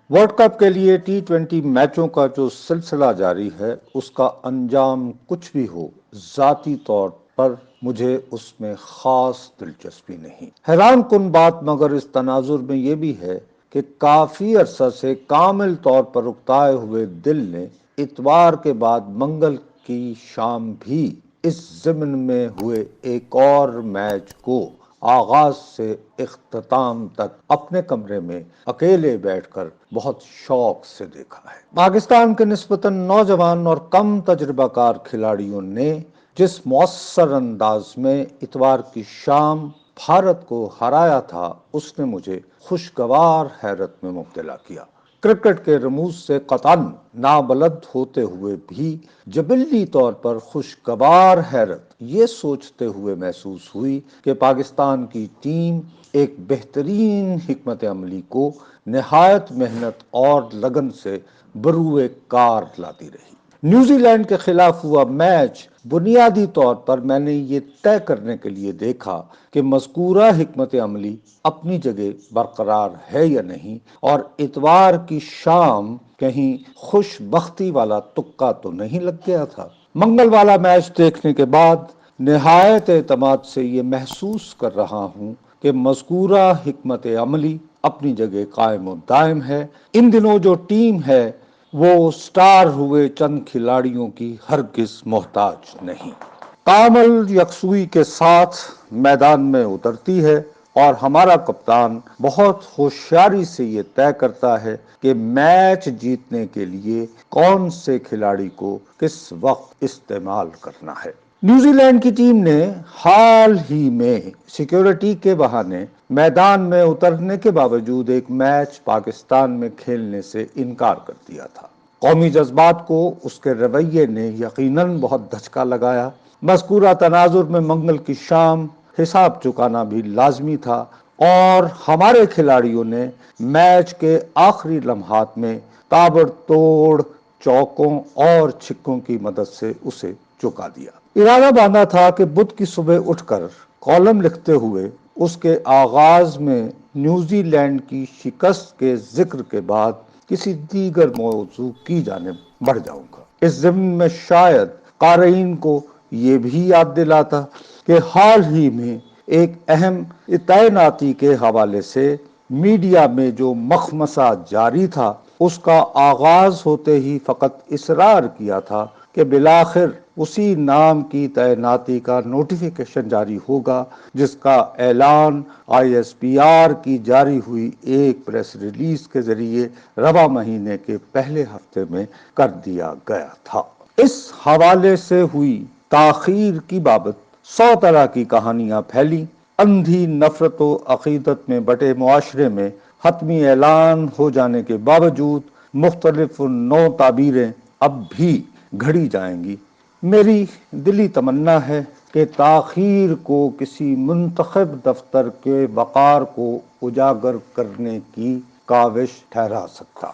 World cup کے لیے T20 میچوں کا جو سلسلہ جاری ہے اس کا انجام کچھ بھی ہو، ذاتی طور پر مجھے اس میں خاص دلچسپی نہیں۔ حیران کن بات مگر اس تناظر میں یہ بھی ہے کہ کافی عرصہ سے کامل طور پر اکتائے ہوئے دل نے اتوار کے بعد منگل کی شام بھی اس ضمن میں ہوئے ایک اور میچ کو آغاز سے اختتام تک اپنے کمرے میں اکیلے بیٹھ کر بہت شوق سے دیکھا ہے۔ پاکستان کے نسبتاً نوجوان اور کم تجربہ کار کھلاڑیوں نے جس مؤثر انداز میں اتوار کی شام بھارت کو ہرایا تھا اس نے مجھے خوشگوار حیرت میں مبتلا کیا۔ کرکٹ کے رموز سے قطعاً نابلد ہوتے ہوئے بھی جبلی طور پر خوشگوار حیرت یہ سوچتے ہوئے محسوس ہوئی کہ پاکستان کی ٹیم ایک بہترین حکمت عملی کو نہایت محنت اور لگن سے بروئے کار لاتی رہی۔ نیوزی لینڈ کے خلاف ہوا میچ بنیادی طور پر میں نے یہ طے کرنے کے لیے دیکھا کہ مذکورہ حکمت عملی اپنی جگہ برقرار ہے یا نہیں، اور اتوار کی شام کہیں خوش بختی والا تکا تو نہیں لگ گیا تھا۔ منگل والا میچ دیکھنے کے بعد نہایت اعتماد سے یہ محسوس کر رہا ہوں کہ مذکورہ حکمت عملی اپنی جگہ قائم و دائم ہے۔ ان دنوں جو ٹیم ہے وہ سٹار ہوئے چند کھلاڑیوں کی ہرگز محتاج نہیں، کامل یکسوئی کے ساتھ میدان میں اترتی ہے، اور ہمارا کپتان بہت ہوشیاری سے یہ طے کرتا ہے کہ میچ جیتنے کے لیے کون سے کھلاڑی کو کس وقت استعمال کرنا ہے۔ نیوزی لینڈ کی ٹیم نے حال ہی میں سیکیورٹی کے بہانے میدان میں اترنے کے باوجود ایک میچ پاکستان میں کھیلنے سے انکار کر دیا تھا۔ قومی جذبات کو اس کے رویے نے یقیناً بہت دھچکا لگایا۔ مذکورہ تناظر میں منگل کی شام حساب چکانا بھی لازمی تھا، اور ہمارے کھلاڑیوں نے میچ کے آخری لمحات میں تابڑ توڑ چوکوں اور چھکوں کی مدد سے اسے چکا دیا۔ ارادہ باندھا تھا کہ بدھ کی صبح اٹھ کر کالم لکھتے ہوئے اس کے آغاز میں نیوزی لینڈ کی شکست کے ذکر کے بعد کسی دیگر موضوع کی جانب بڑھ جاؤں گا۔ اس ضمن میں شاید قارئین کو یہ بھی یاد دلاتا کہ حال ہی میں ایک اہم تعیناتی کے حوالے سے میڈیا میں جو مخمصہ جاری تھا اس کا آغاز ہوتے ہی فقط اصرار کیا تھا کہ بالآخر اسی نام کی تعیناتی کا نوٹیفیکیشن جاری ہوگا، جس کا اعلان ISPR کی جاری ہوئی ایک پریس ریلیز کے ذریعے رواں مہینے کے پہلے ہفتے میں کر دیا گیا تھا۔ اس حوالے سے ہوئی تاخیر کی بابت 100 طرح کی کہانیاں پھیلیں۔ اندھی نفرت و عقیدت میں بٹے معاشرے میں حتمی اعلان ہو جانے کے باوجود مختلف نو تعبیریں اب بھی گھڑی جائیں گی۔ میری دلی تمنا ہے کہ تاخیر کو کسی منتخب دفتر کے وقار کو اجاگر کرنے کی کاوش ٹھہرا سکتا۔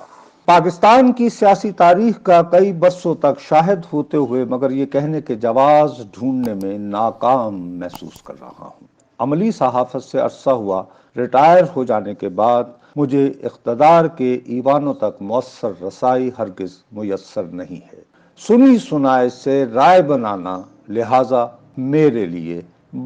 پاکستان کی سیاسی تاریخ کا کئی برسوں تک شاہد ہوتے ہوئے مگر یہ کہنے کے جواز ڈھونڈنے میں ناکام محسوس کر رہا ہوں۔ عملی صحافت سے عرصہ ہوا ریٹائر ہو جانے کے بعد مجھے اقتدار کے ایوانوں تک مؤثر رسائی ہرگز میسر نہیں ہے۔ سنی سنائے سے رائے بنانا لہٰذا میرے لیے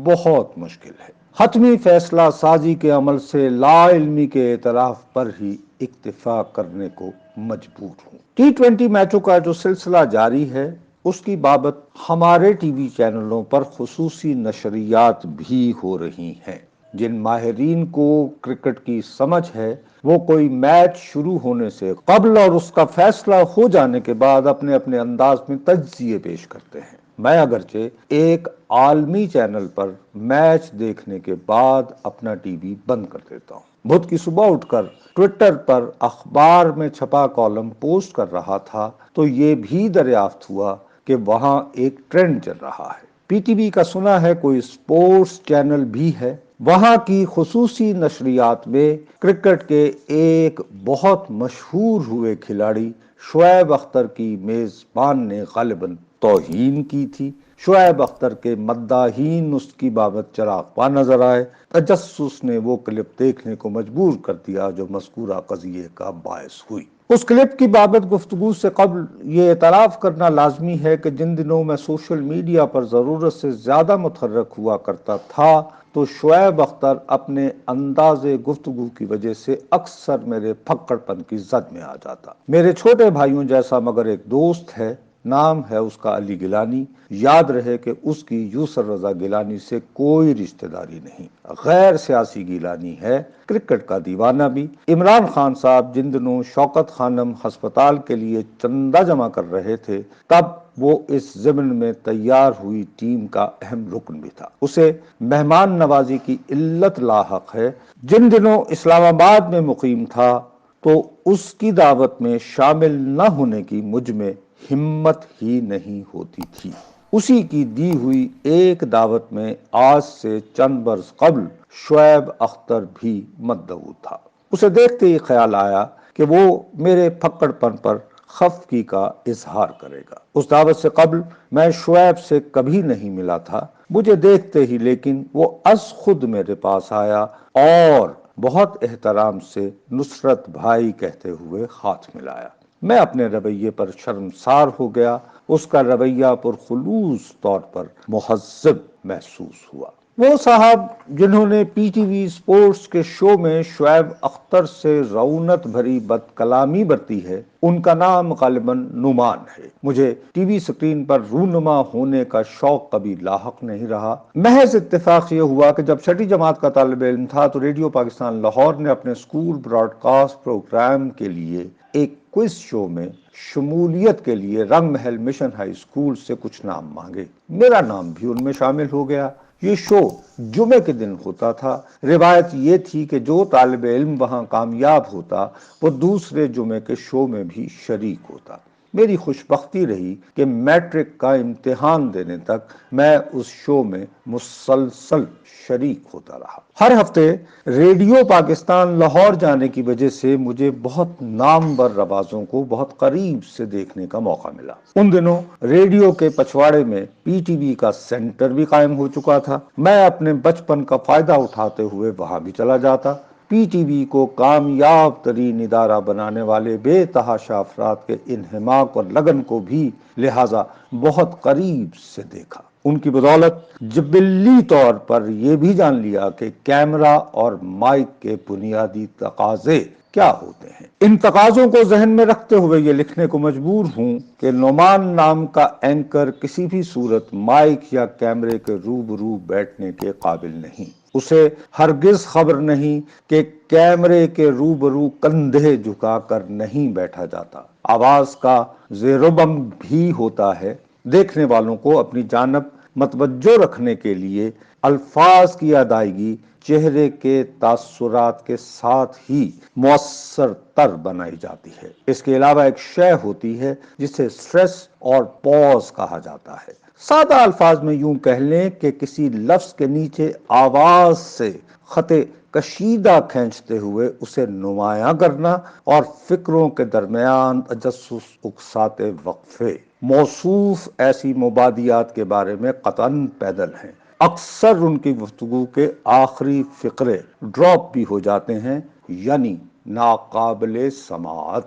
بہت مشکل ہے۔ حتمی فیصلہ سازی کے عمل سے لا علمی کے اعتراف پر ہی اکتفا کرنے کو مجبور ہوں۔ T20 میچوں کا جو سلسلہ جاری ہے اس کی بابت ہمارے ٹی وی چینلوں پر خصوصی نشریات بھی ہو رہی ہیں۔ جن ماہرین کو کرکٹ کی سمجھ ہے وہ کوئی میچ شروع ہونے سے قبل اور اس کا فیصلہ ہو جانے کے بعد اپنے اپنے انداز میں تجزیے پیش کرتے ہیں۔ میں اگرچہ ایک عالمی چینل پر میچ دیکھنے کے بعد اپنا ٹی وی بند کر دیتا ہوں۔ بدھ کی صبح اٹھ کر ٹویٹر پر اخبار میں چھپا کالم پوسٹ کر رہا تھا تو یہ بھی دریافت ہوا کہ وہاں ایک ٹرینڈ چل رہا ہے۔ PTV کا سنا ہے کوئی سپورٹس چینل بھی ہے، وہاں کی خصوصی نشریات میں کرکٹ کے ایک بہت مشہور ہوئے کھلاڑی شعیب اختر کی میزبان نے غالباً توہین کی تھی۔ شعیب اختر کے مداحین اس کی بابت چراغاں نظر آئے۔ تجسس نے وہ کلپ دیکھنے کو مجبور کر دیا جو مذکورہ قضیے کا باعث ہوئی۔ اس کلپ کی بابت گفتگو سے قبل یہ اعتراف کرنا لازمی ہے کہ جن دنوں میں سوشل میڈیا پر ضرورت سے زیادہ متحرک ہوا کرتا تھا تو شعیب اختر اپنے انداز گفتگو کی وجہ سے اکثر میرے پھکڑ پن کی زد میں آ جاتا۔ میرے چھوٹے بھائیوں جیسا مگر ایک دوست ہے، نام ہے اس کا علی گیلانی۔ یاد رہے کہ اس کی یوسر رضا گیلانی سے کوئی رشتہ داری نہیں، غیر سیاسی گیلانی ہے، کرکٹ کا دیوانہ بھی۔ عمران خان صاحب جن دنوں شوکت خانم ہسپتال کے لیے چندہ جمع کر رہے تھے تب وہ اس ضمن میں تیار ہوئی ٹیم کا اہم رکن بھی تھا۔ اسے مہمان نوازی کی علت لاحق ہے۔ جن دنوں اسلام آباد میں مقیم تھا تو اس کی دعوت میں شامل نہ ہونے کی مجھ میں ہمت ہی نہیں ہوتی تھی۔ اسی کی دی ہوئی ایک دعوت میں آج سے چند برس قبل شعیب اختر بھی مدعو تھا۔ اسے دیکھتے ہی خیال آیا کہ وہ میرے پھکڑ پن پر خفگی کا اظہار کرے گا۔ اس دعوت سے قبل میں شعیب سے کبھی نہیں ملا تھا۔ مجھے دیکھتے ہی لیکن وہ از خود میرے پاس آیا اور بہت احترام سے نصرت بھائی کہتے ہوئے ہاتھ ملایا۔ میں اپنے رویے پر شرمسار ہو گیا۔ اس کا رویہ پرخلوص طور پر مہذب محسوس ہوا۔ وہ صاحب جنہوں نے پی ٹی وی سپورٹس کے شو میں شعیب اختر سے رعونت بھری بد کلامی برتی ہے، ان کا نام غالباً نعمان ہے۔ مجھے ٹی وی سکرین پر رونما ہونے کا شوق کبھی لاحق نہیں رہا۔ محض اتفاق یہ ہوا کہ جب چھٹی جماعت کا طالب علم تھا تو ریڈیو پاکستان لاہور نے اپنے اسکول براڈ کاسٹ پروگرام کے لیے ایک کوئز شو میں شمولیت کے لیے رنگ محل مشن ہائی اسکول سے کچھ نام مانگے۔ میرا نام بھی ان میں شامل ہو گیا۔ یہ شو جمعے کے دن ہوتا تھا۔ روایت یہ تھی کہ جو طالب علم وہاں کامیاب ہوتا وہ دوسرے جمعے کے شو میں بھی شریک ہوتا۔ میری خوش بختی رہی کہ میٹرک کا امتحان دینے تک میں اس شو میں مسلسل شریک ہوتا رہا۔ ہر ہفتے ریڈیو پاکستان لاہور جانے کی وجہ سے مجھے بہت نامور ربازوں کو بہت قریب سے دیکھنے کا موقع ملا۔ ان دنوں ریڈیو کے پچھواڑے میں پی ٹی وی کا سینٹر بھی قائم ہو چکا تھا۔ میں اپنے بچپن کا فائدہ اٹھاتے ہوئے وہاں بھی چلا جاتا۔ پی ٹی وی کو کامیاب ترین ادارہ بنانے والے بے تحاشا افراد کے انہماک اور لگن کو بھی لہٰذا بہت قریب سے دیکھا۔ ان کی بدولت جبلی طور پر یہ بھی جان لیا کہ کیمرہ اور مائک کے بنیادی تقاضے کیا ہوتے ہیں۔ ان تقاضوں کو ذہن میں رکھتے ہوئے یہ لکھنے کو مجبور ہوں کہ نعمان نام کا اینکر کسی بھی صورت مائک یا کیمرے کے روبرو بیٹھنے کے قابل نہیں۔ اسے ہرگز خبر نہیں کہ کیمرے کے روبرو کندھے جھکا کر نہیں بیٹھا جاتا۔ آواز کا زیروبم بھی ہوتا ہے۔ دیکھنے والوں کو اپنی جانب متوجہ رکھنے کے لیے الفاظ کی ادائیگی چہرے کے تاثرات کے ساتھ ہی مؤثر تر بنائی جاتی ہے۔ اس کے علاوہ ایک شے ہوتی ہے جسے سٹریس اور پوز کہا جاتا ہے۔ سادہ الفاظ میں یوں کہہ لیں کہ کسی لفظ کے نیچے آواز سے خط کشیدہ کھینچتے ہوئے اسے نمایاں کرنا اور فکروں کے درمیان تجسس اکساتے وقفے۔ موصوف ایسی مبادیات کے بارے میں قطعاً پیدل ہیں۔ اکثر ان کی گفتگو کے آخری فقرے ڈراپ بھی ہو جاتے ہیں، یعنی ناقابل سماعت۔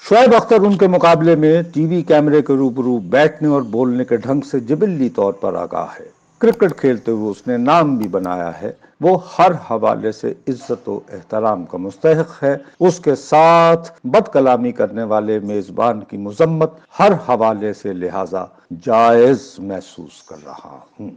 شعیب اختر ان کے مقابلے میں ٹی وی کیمرے کے روبرو بیٹھنے اور بولنے کے ڈھنگ سے جبلی طور پر آگاہ ہے۔ کرکٹ کھیلتے ہوئے اس نے نام بھی بنایا ہے۔ وہ ہر حوالے سے عزت و احترام کا مستحق ہے۔ اس کے ساتھ بد کلامی کرنے والے میزبان کی مذمت ہر حوالے سے لہذا جائز محسوس کر رہا ہوں۔